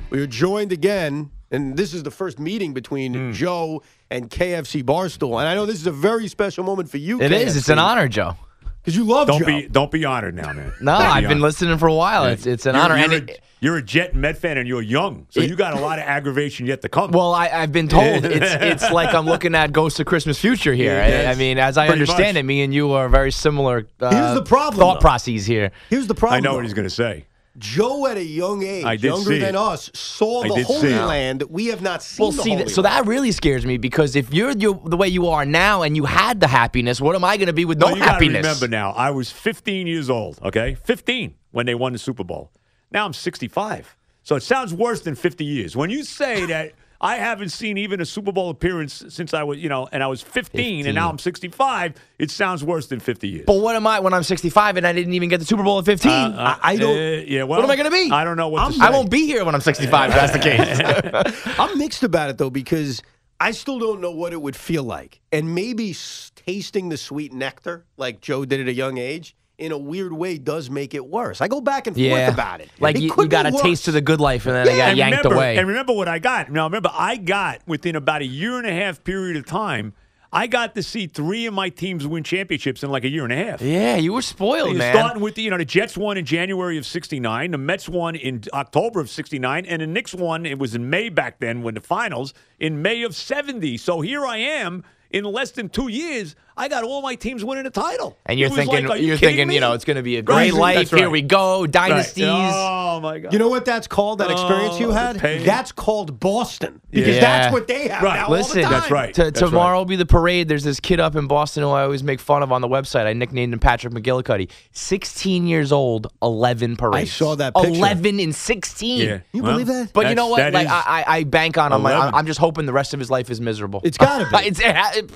We are joined again, and this is the first meeting between Joe and KFC Barstool. And I know this is a very special moment for you, It KFC, is. It's an honor, Joe. Because you love Joe. Don't be honored now, man. No, I've been listening for a while. Yeah. It's an honor. You're a Jet and Met fan, and you're young, so you got a lot of aggravation yet to come. Well, I've been told it's like I'm looking at Ghost of Christmas Future here. Yeah, I mean, as I understand it, me and you are very similar. Here's the problem, thought though. processes here. Here's the problem. I know though. what he's going to say. Joe, at a young age, younger see than it. us, saw the Holy Land. We have not seen Well, the see, Holy so Land. that really scares me because if you're the way you are now and you had the happiness, what am I going to be with no you happiness? Gotta remember now, I was 15 years old, okay? 15 when they won the Super Bowl. Now I'm 65. So it sounds worse than 50 years. When you say that I haven't seen even a Super Bowl appearance since I was, and I was 15 and now I'm 65, it sounds worse than 50 years. But what am I when I'm 65 and I didn't even get the Super Bowl at 15? I don't. Well, what am I going to be? I don't know what to say. I won't be here when I'm 65 if that's the case. I'm mixed about it, though, because I still don't know what it would feel like. And maybe tasting the sweet nectar, like Joe did at a young age, in a weird way does make it worse. I go back and forth about it. Like it you could got a be worse. taste of the good life and then I got yanked away. And remember what I got. Now, remember, I got, within about a year and a half period of time, I got to see 3 of my teams win championships in like a year and a half. Yeah, you were spoiled, man. Starting with the Jets won in January of '69, the Mets won in October of '69, and the Knicks won. It was in May back then when the finals in May of '70. So here I am. In less than 2 years, I got all my teams winning a title. And you're thinking, like, you're thinking, it's going to be a great life. Right. Here we go, dynasties. Right. Oh my God! You know what that's called? That experience you had? That's called Boston, because that's what they have now Listen, all the time. That's right. Tomorrow will be the parade. There's this kid up in Boston who I always make fun of on the website. I nicknamed him Patrick McGillicuddy. 16 years old, 11 parades. I saw that picture. 11 and 16. Yeah. You believe that? But you know what? Like I bank on him. I'm just hoping the rest of his life is miserable. It's got to be.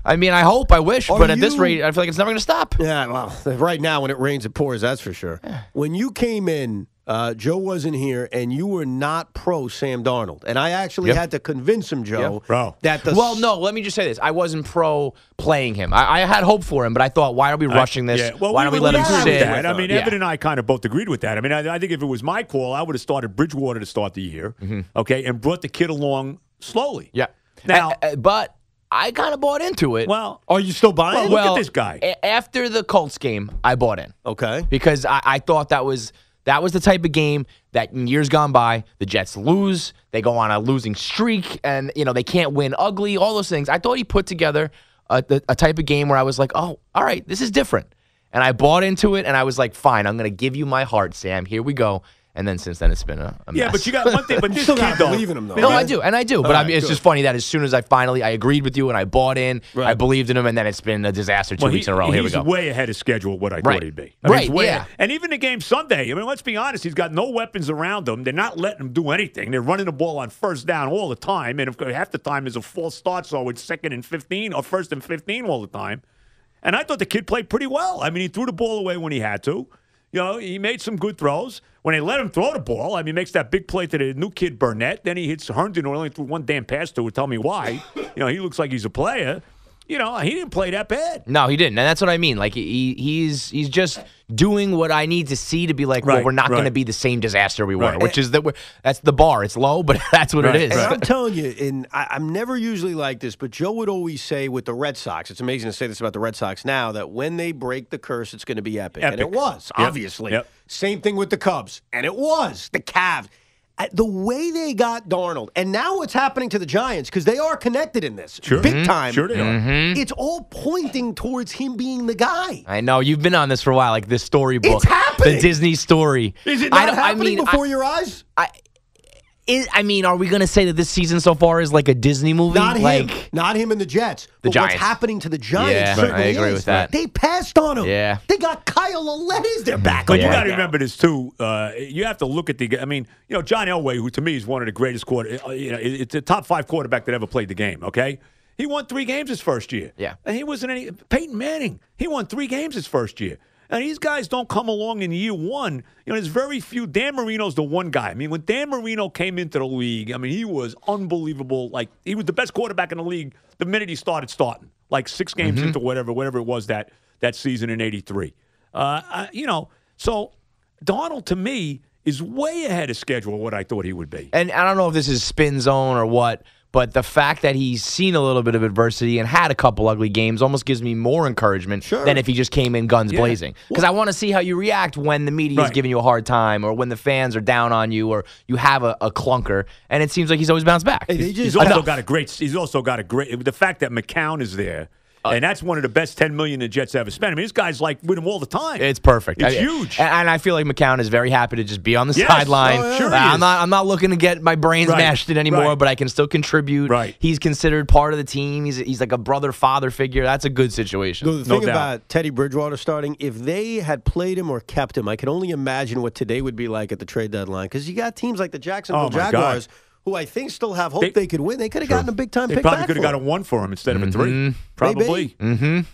I mean, I hope, I wish, but at this rate, I feel like it's never going to stop. Yeah, well, right now when it rains, it pours, that's for sure. When you came in, Joe wasn't here, and you were not pro Sam Darnold. And I actually had to convince him, Joe, that the... Well, no, let me just say this. I wasn't pro playing him. I had hope for him, but I thought, why are we rushing this? Yeah. Well, why don't we let him sit? I mean, Evan and I kind of both agreed with that. I mean, I think if it was my call, I would have started Bridgewater to start the year, okay, and brought the kid along slowly. Yeah. Now, but... I kind of bought into it. Well, are you still buying? Look at this guy. After the Colts game, I bought in. Okay. Because I thought that was the type of game that in years gone by, the Jets lose, they go on a losing streak, and they can't win ugly, all those things. I thought he put together a type of game where I was like, oh, all right, this is different. And I bought into it, and I was like, fine, I'm going to give you my heart, Sam. Here we go. And then since then, it's been a mess. Yeah, but you got one thing. But this still kid, not believe in him, though. No, right? I do. But I mean, it's just funny that as soon as I agreed with you and I bought in, I believed in him, and then it's been a disaster 2 weeks in a row. Here we go. He's way ahead of schedule what I thought he'd be. Yeah. And even the game Sunday, I mean, let's be honest, he's got no weapons around him. They're not letting him do anything. They're running the ball on first down all the time, and half the time is a false start, so it's 2nd and 15 or 1st and 15 all the time. And I thought the kid played pretty well. I mean, he threw the ball away when he had to. He made some good throws. When they let him throw the ball, I mean, he makes that big play to the new kid Burnett. Then he hits Herndon, who only threw one damn pass to. Tell me why. He looks like he's a player. He didn't play that bad. No, he didn't, and that's what I mean. Like he's just doing what I need to see to be like, well, we're not going to be the same disaster we were, which is that's the bar. It's low, but that's what it is. And I'm telling you, and I'm never usually like this, but Joe would always say with the Red Sox, it's amazing to say this about the Red Sox now, that when they break the curse, it's going to be epic. And it was, obviously. Yep. Same thing with the Cubs, and it was. The Cavs. The way they got Darnold, and now what's happening to the Giants, because they are connected in this, big time. Sure they are. It's all pointing towards him being the guy. I know. You've been on this for a while, like this storybook. It's happening. The Disney story. Is it not happening before your eyes? I mean, are we going to say that this season so far is like a Disney movie? Not him. Not him and the Jets. But Giants. What's happening to the Giants? Yeah, I agree with that. They passed on him. Yeah. They got Kyle Lauletta as their backup. But you got to remember this, too. You have to look at I mean, John Elway, who to me is one of the greatest it's a top 5 quarterback that ever played the game, okay? He won 3 games his first year. Yeah. And he wasn't Peyton Manning, he won 3 games his first year. And these guys don't come along in year one. There's very few. Dan Marino's the one guy. I mean, when Dan Marino came into the league, I mean, he was unbelievable. Like, he was the best quarterback in the league the minute he started starting. Like 6 games into whatever it was that season in '83. So Darnold, to me, is way ahead of schedule of what I thought he would be. And I don't know if this is spin zone or what, but the fact that he's seen a little bit of adversity and had a couple ugly games almost gives me more encouragement than if he just came in guns blazing. Because I want to see how you react when the media is giving you a hard time or when the fans are down on you or you have a clunker. And it seems like he's always bounced back. Hey, he's also got a great. The fact that McCown is there. And that's one of the best $10 million the Jets ever spent. I mean, this guy's like with him all the time. It's perfect. It's huge. And I feel like McCown is very happy to just be on the sideline. Sure I'm not looking to get my brains mashed in anymore, but I can still contribute. Right. He's considered part of the team. He's like a brother-father figure. That's a good situation. The thing about Teddy Bridgewater starting, if they had played him or kept him, I can only imagine what today would be like at the trade deadline. Because you got teams like the Jacksonville Jaguars, who I think still have hope they could win. They could have gotten a big-time pick back. They probably could have got a 1 for him instead of a 3. Probably.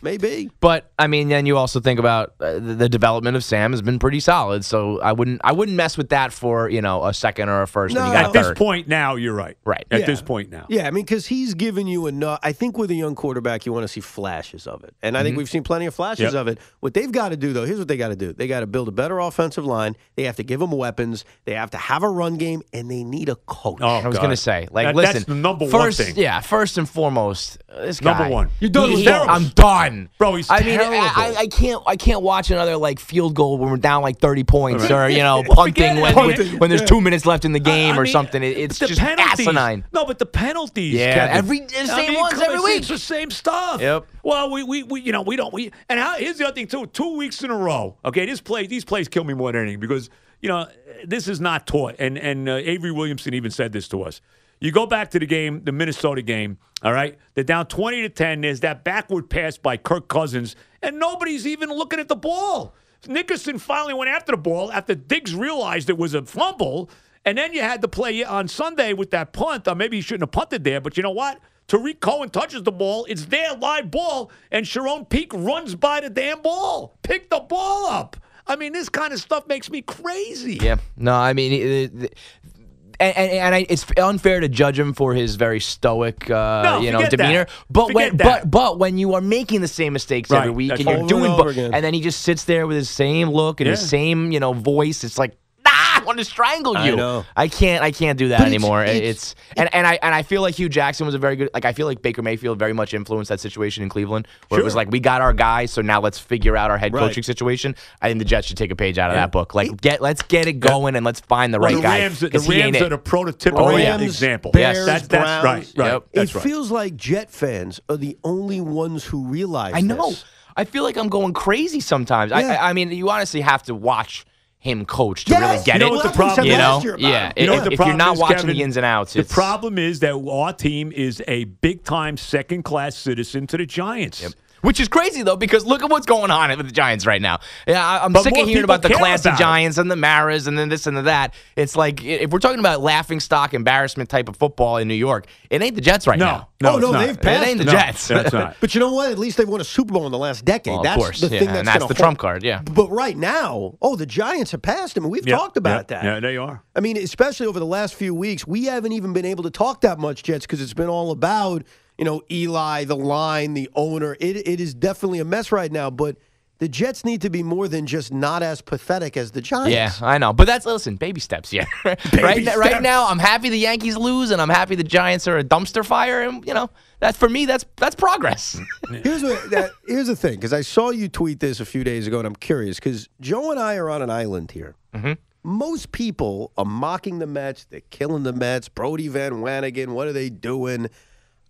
Maybe. But, I mean, then you also think about the development of Sam has been pretty solid. So I wouldn't mess with that for, a second or a first. No, when you got at this point now, you're right. Right. At this point now. Yeah, I mean, because he's given you enough. I think with a young quarterback, you want to see flashes of it. And I think we've seen plenty of flashes of it. What they've got to do, though, here's what they got to do. They got to build a better offensive line. They have to give them weapons. They have to have a run game. And they need a coach. I was going to say, listen. That's the number one thing. Yeah, first and foremost, this guy. Number one. You're done with I'm done. Bro, he's terrible. I can't watch another field goal when we're down 30 points or punting when there's 2 minutes left in the game or something. It's just asinine. No, but the penalties. Yeah, the same ones every week. It's the same stuff. Yep. Well, we don't. Here's the other thing too. 2 weeks in a row. Okay, these plays kill me more than anything because this is not taught. And Avery Williamson even said this to us. You go back to the game, the Minnesota game, all right? They're down 20-10. There's that backward pass by Kirk Cousins, and nobody's even looking at the ball. Nickerson finally went after the ball after Diggs realized it was a fumble, and then you had to play on Sunday with that punt. Or maybe he shouldn't have punted there, but you know what? Tariq Cohen touches the ball. It's their live ball, and Sharon Peak runs by the damn ball. Pick the ball up. I mean, this kind of stuff makes me crazy. Yeah. No, I mean, it's unfair to judge him for his very stoic, demeanor. But when you are making the same mistakes every week and you're doing, and then he just sits there with his same look and his same, voice, it's like, I want to strangle you. I know. I can't do that anymore. I feel like Hugh Jackson was a very good. I feel like Baker Mayfield very much influenced that situation in Cleveland, where it was like we got our guy, so now let's figure out our head coaching situation. I think the Jets should take a page out of that book. Let's get it going and let's find the right guy. The Rams are the prototypical example. Bears, that's Browns. right. Yep. That's it feels like Jet fans are the only ones who realize. I know. This. I feel like I'm going crazy sometimes. I mean, you honestly have to watch him coach to really get it. What the problem is? If you're not watching the ins and outs, the problem is that our team is a big-time second-class citizen to the Giants. Yep. Which is crazy, though, because look at what's going on with the Giants right now. Yeah, I'm sick of hearing about the Clancy Giants and the Maras and then this and that. It's like, if we're talking about laughingstock, embarrassment type of football in New York, it ain't the Jets right now. No, they've passed. It ain't the Jets. That's not. But you know what? At least they've won a Super Bowl in the last decade. Well, that's of course. the thing and that's the trump card, yeah. But right now, the Giants have passed them, and we've talked about that. Yeah, they are. I mean, especially over the last few weeks, we haven't even been able to talk that much, Jets, because it's been all about Eli, the line, the owner. It is definitely a mess right now, but the Jets need to be more than just not as pathetic as the Giants. Yeah, I know. But listen, baby steps, yeah. Right now, I'm happy the Yankees lose, and I'm happy the Giants are a dumpster fire, and, that's for me, that's progress. Here's the thing, because I saw you tweet this a few days ago, and I'm curious, because Joe and I are on an island here. Mm-hmm. Most people are mocking the Mets. They're killing the Mets. Brody Van Wanigan, what are they doing?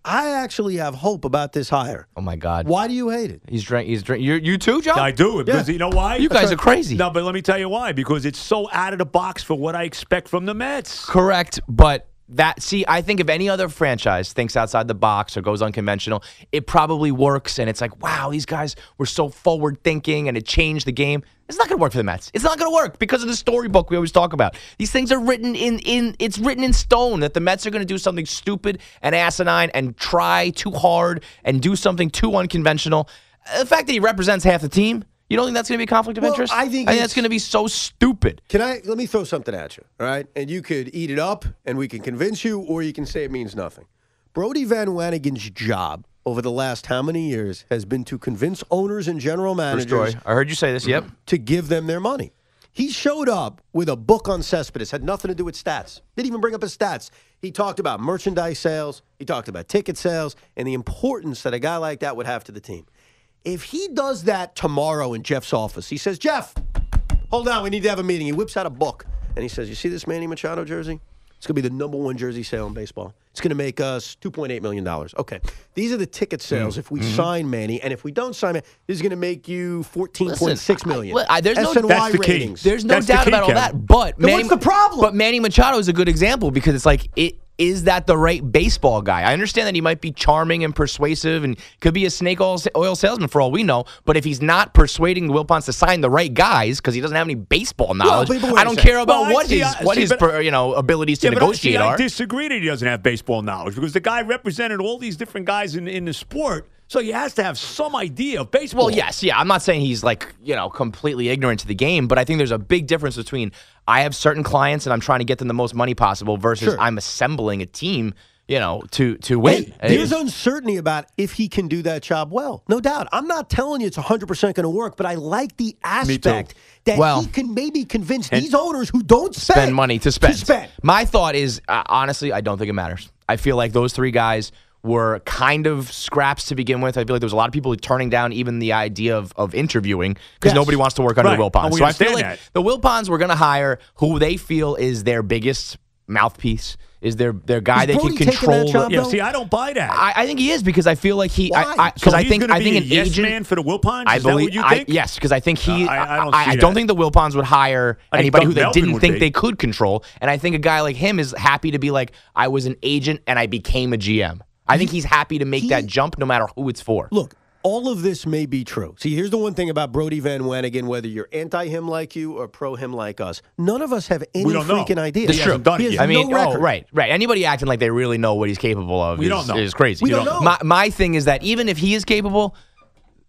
I actually have hope about this hire. Oh, my God. Why do you hate it? He's drinking. You too, Joe? I do. Because you know why? You guys are crazy. No, but let me tell you why. Because it's so out of the box for what I expect from the Mets. Correct, but I think if any other franchise thinks outside the box or goes unconventional, it probably works, and it's like, wow, these guys were so forward-thinking, and it changed the game. It's not going to work for the Mets. It's not going to work because of the storybook we always talk about. These things are written it's written in stone that the Mets are going to do something stupid and asinine and try too hard and do something too unconventional. The fact that he represents half the team, you don't think that's going to be a conflict of interest? I think that's going to be so stupid. Let me throw something at you, all right? And you could eat it up, and we can convince you, or you can say it means nothing. Brody Van Wanigan's job over the last how many years has been to convince owners and general managers. I heard you say this, yep. To give them their money. He showed up with a book on Cespedes, had nothing to do with stats. Didn't even bring up his stats. He talked about merchandise sales. He talked about ticket sales and the importance that a guy like that would have to the team. If he does that tomorrow in Jeff's office, he says, Jeff, hold on, we need to have a meeting. He whips out a book, and he says, you see this Manny Machado jersey? It's going to be the #1 jersey sale in baseball. It's going to make us $2.8 million. Okay. These are the ticket sales if we sign Manny, and if we don't sign Manny, this is going to make you $14.6 million. There's no, SNY that's the key. ratings. There's no That's doubt the key, about all Kevin. that. But Then what's the problem? But Manny Machado is a good example because it's like is that the right baseball guy? I understand that he might be charming and persuasive and could be a snake oil salesman for all we know. But if he's not persuading the Wilpons to sign the right guys because he doesn't have any baseball knowledge, I don't care about what his abilities to negotiate are. I disagree that he doesn't have baseball knowledge because the guy represented all these different guys in the sport. So he has to have some idea of baseball. Well, yes, yeah. I'm not saying he's completely ignorant to the game, but I think there's a big difference between I have certain clients and I'm trying to get them the most money possible versus I'm assembling a team, to win. Hey, there's uncertainty about if he can do that job well. No doubt. I'm not telling you it's 100% going to work, but I like the aspect that he can maybe convince these owners who don't spend money to spend. My thought is, honestly, I don't think it matters. I feel like those three guys were kind of scraps to begin with. I feel like there was a lot of people turning down even the idea of interviewing because nobody wants to work under the Wilpons. So I feel like the Wilpons were going to hire who they feel is their biggest mouthpiece, is their guy they can control. See, I don't buy that. I think he is because I feel like he. Because I think an yes agent man for the Wilpons. I believe. That what you think? Yes, because I think he. I don't think the Wilpons would hire anybody who they didn't think they could control, and I think a guy like him is happy to be like, I was an agent and I became a GM. I think he's happy to make that jump no matter who it's for. Look, all of this may be true. See, here's the one thing about Brody Van Wanigan, whether you're anti-him like you or pro-him like us, none of us have any freaking idea. That's true. No right. Anybody acting like they really know what he's capable of is crazy. We don't know. My thing is that even if he is capable,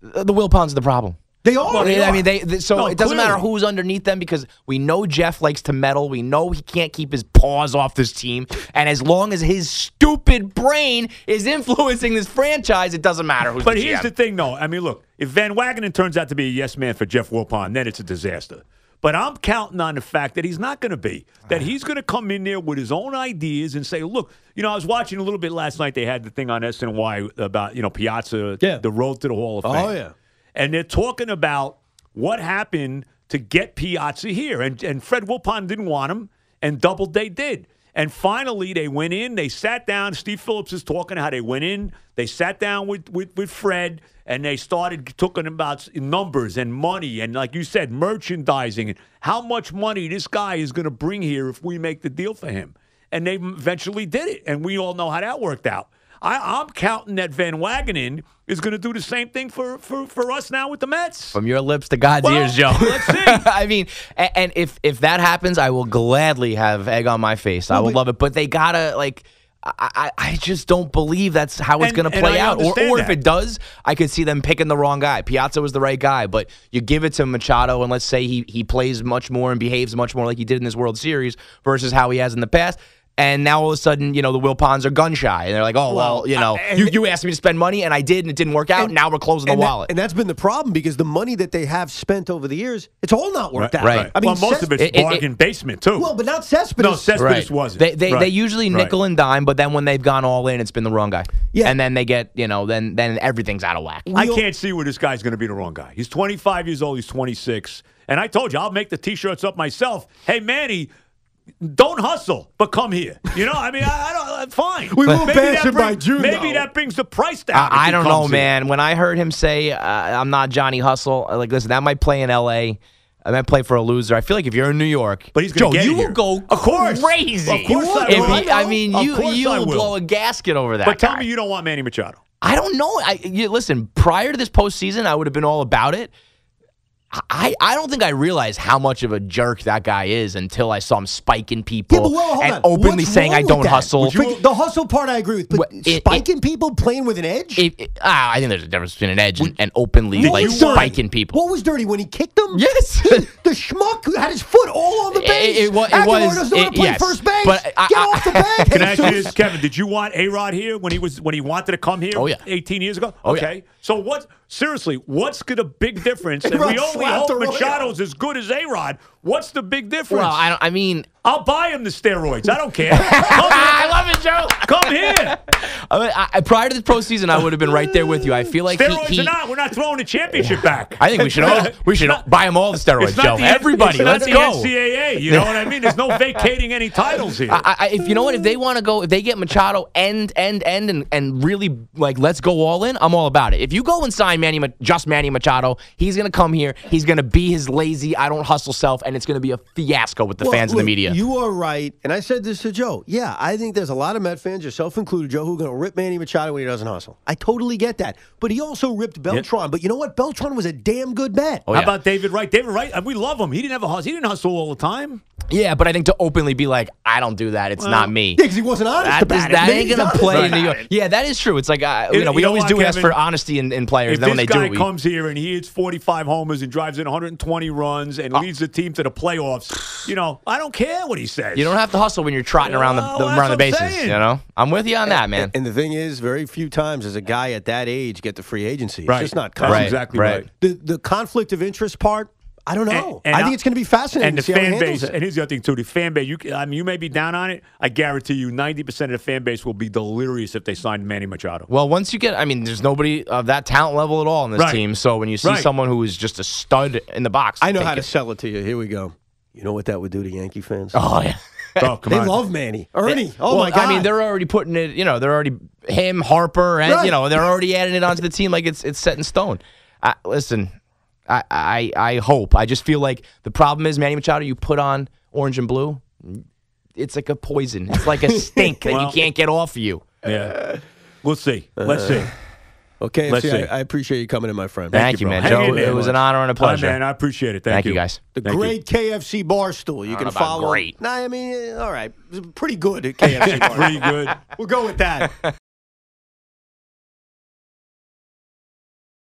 the Wilpons are the problem. They are. Well, it doesn't matter who's underneath them because we know Jeff likes to meddle. We know he can't keep his paws off this team. And as long as his stupid brain is influencing this franchise, it doesn't matter who's the GM. But here's the thing, though. I mean, look, if Van Wagenen turns out to be a yes man for Jeff Wilpon, then it's a disaster. But I'm counting on the fact that he's not going to be. That he's going to come in there with his own ideas and say, look, I was watching a little bit last night. They had the thing on SNY about, Piazza, the road to the Hall of Fame. Oh, yeah. And they're talking about what happened to get Piazza here. And Fred Wilpon didn't want him, and Doubleday did. And finally, they went in. They sat down. Steve Phillips is talking how they went in. They sat down with Fred, and they started talking about numbers and money and, like you said, merchandising and how much money this guy is going to bring here if we make the deal for him. And they eventually did it, and we all know how that worked out. I'm counting that Van Wagenen is going to do the same thing for us now with the Mets. From your lips to God's ears, Joe. Let's see. I mean, and if that happens, I will gladly have egg on my face. I would love it. But they got to, I just don't believe that's how it's going to play out. Or if it does, I could see them picking the wrong guy. Piazza was the right guy, but you give it to Machado, and let's say he plays much more and behaves much more like he did in this World Series versus how he has in the past. And now all of a sudden, the Wilpons are gun shy. And they're like, you asked me to spend money, and I did, and it didn't work out. Now we're closing the wallet. And that's been the problem because the money that they have spent over the years, it's all not worked out. Right. I mean, most of it's bargain basement, too. Well, but not Cespedes. No, Cespedes wasn't. They usually nickel and dime, but then when they've gone all in, it's been the wrong guy. Yeah. And then they get, then everything's out of whack. I can't see where this guy's going to be the wrong guy. He's 25 years old. He's 26. And I told you, I'll make the T-shirts up myself. Hey, Manny, don't hustle, but come here. I don't. Fine. We will bash him by June. Maybe that brings the price down. I don't know, man. When I heard him say, "I'm not Johnny Hustle," listen, that might play in L.A. I might play for a loser. I feel like if you're in New York, but he's going to get you here. will go of course. crazy. Of course I will. You will blow a gasket over that. But tell me you don't want Manny Machado. I don't know. Listen, prior to this postseason, I would have been all about it. I don't think I realized how much of a jerk that guy is until I saw him spiking people and openly saying I don't hustle. The hustle part I agree with, but spiking people, playing with an edge? I think there's a difference between an edge and openly spiking people. What was dirty? When he kicked them? Yes. The schmuck had his foot all on the base. It was. Doesn't want to play first base. But Get off the bag. Can I ask you this, Kevin? Did you want A-Rod here when he wanted to come here 18 years ago? Okay. So what? Seriously, what's the big difference? And we only hope Machado's as good as A-Rod. What's the big difference? Well, I mean, I'll buy him the steroids. I don't care. I love it, Joe. Come here. Prior to the postseason, I would have been right there with you. I feel like steroids or not, we're not throwing the championship back. I think we should buy them all the steroids, Joe. Everybody, let's go. It's not the NCAA. You know what I mean? There's no vacating any titles here. If you know what, if they want to go, if they get Machado and really like let's go all in, I'm all about it. If you go and sign Manny Machado, he's gonna come here. He's gonna be his lazy, I don't hustle self, and it's gonna be a fiasco with the fans and the media. You are right, and I said this to Joe. Yeah, I think there's a lot of Met fans, yourself included, Joe, who are going to rip Manny Machado when he doesn't hustle. I totally get that. But he also ripped Beltran. Yeah. But you know what? Beltran was a damn good Met. How about David Wright? David Wright, we love him. He didn't have a hustle. He didn't hustle all the time. Yeah, but I think to openly be like, I don't do that. It's not me. Yeah, because he wasn't honest about it. That ain't going to play in New York. Yeah, that is true. It's like, we always do ask for honesty in players. If then when this they guy do it, comes here and he hits 45 homers and drives in 120 runs and leads the team to the playoffs, I don't care what he says. You don't have to hustle when you're trotting around the bases. I'm with you on that, man. And the thing is, very few times does a guy at that age get the free agency. It's right. just not common. That's exactly right. The conflict of interest part, I don't know. I think it's going to be fascinating. And the fan base, and here's the other thing too: the fan base. You may be down on it. I guarantee you, 90% of the fan base will be delirious if they sign Manny Machado. Well, once you get, there's nobody of that talent level at all in this team. So when you see someone who is just a stud in the box, I know how to sell it to you. Here we go. You know what that would do to Yankee fans? Oh yeah. They love Manny. Ernie. My God. They're already putting it, they're already him, Harper, and, they're already adding it onto the team like it's set in stone. Listen, I hope. I just feel like the problem is Manny Machado, you put on orange and blue, it's like a poison. It's like a stink that you can't get off of you. Yeah. We'll see. Let's see. Okay, I appreciate you coming in, my friend. Thank you, man. Joe, it was an honor and a pleasure. Man, I appreciate it. Thank you, guys. The great KFC Barstool. You can follow. Great. All right. Pretty good at KFC Barstool. Pretty good. We'll go with that.